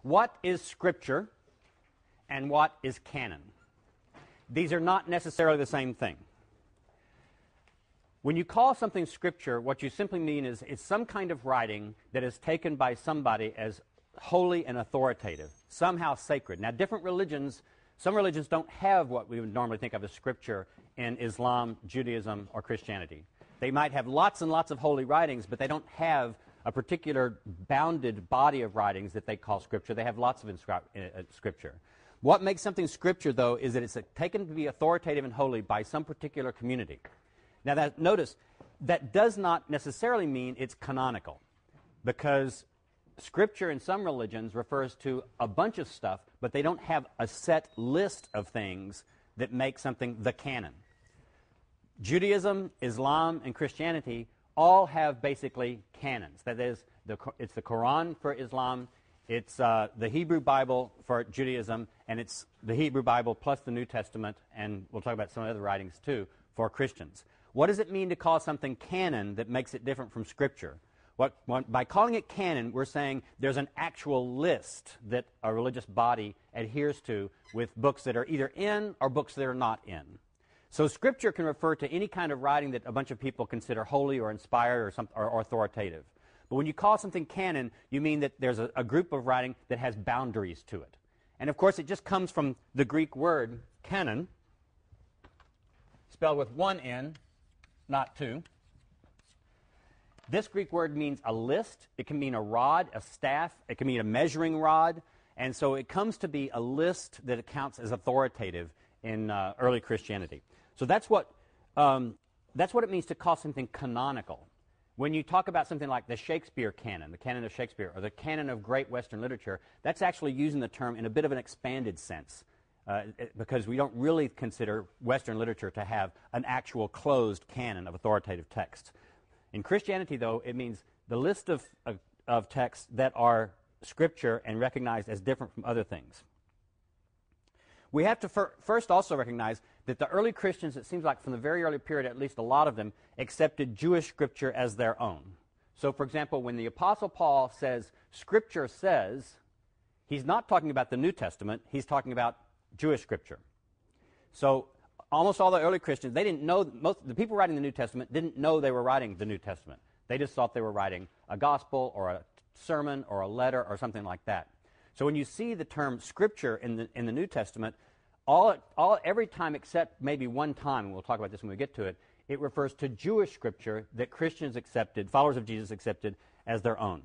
what is Scripture and what is canon? These are not necessarily the same thing. When you call something Scripture, what you simply mean is it's some kind of writing that is taken by somebody as holy and authoritative, somehow sacred. Now, different religions, some religions don't have what we would normally think of as Scripture in Islam, Judaism, or Christianity. They might have lots and lots of holy writings, but they don't have a particular bounded body of writings that they call Scripture. They have lots of Scripture. What makes something Scripture, though, is that it's taken to be authoritative and holy by some particular community. Now, notice, that does not necessarily mean it's canonical, because Scripture in some religions refers to a bunch of stuff, but they don't have a set list of things that make something the canon. Judaism, Islam, and Christianity all have basically canons. That is, it's the Quran for Islam, it's the Hebrew Bible for Judaism, and it's the Hebrew Bible plus the New Testament, and we'll talk about some other writings too, for Christians. What does it mean to call something canon that makes it different from Scripture? By calling it canon, we're saying there's an actual list that a religious body adheres to with books that are either in or books that are not in. So Scripture can refer to any kind of writing that a bunch of people consider holy or inspired or authoritative. But when you call something canon, you mean that there's a group of writing that has boundaries to it. And of course, it just comes from the Greek word canon, spelled with one N, not two. This Greek word means a list. It can mean a rod, a staff. It can mean a measuring rod. And so it comes to be a list that counts as authoritative in early Christianity. So that's what it means to call something canonical. When you talk about something like the Shakespeare canon, the canon of Shakespeare, or the canon of great Western literature, that's actually using the term in a bit of an expanded sense. Because we don't really consider Western literature to have an actual closed canon of authoritative texts. In Christianity, though, it means the list of texts that are Scripture and recognized as different from other things. We have to first also recognize that the early Christians, it seems like from the very early period, at least a lot of them, accepted Jewish Scripture as their own. So, for example, when the Apostle Paul says, Scripture says, he's not talking about the New Testament, he's talking about Jewish Scripture. So almost all the early Christians, they didn't know, the people writing the New Testament didn't know they were writing the New Testament. They just thought they were writing a gospel or a sermon or a letter or something like that. So when you see the term Scripture in the New Testament, every time except maybe one time, and we'll talk about this when we get to it, it refers to Jewish Scripture that Christians accepted, followers of Jesus accepted as their own.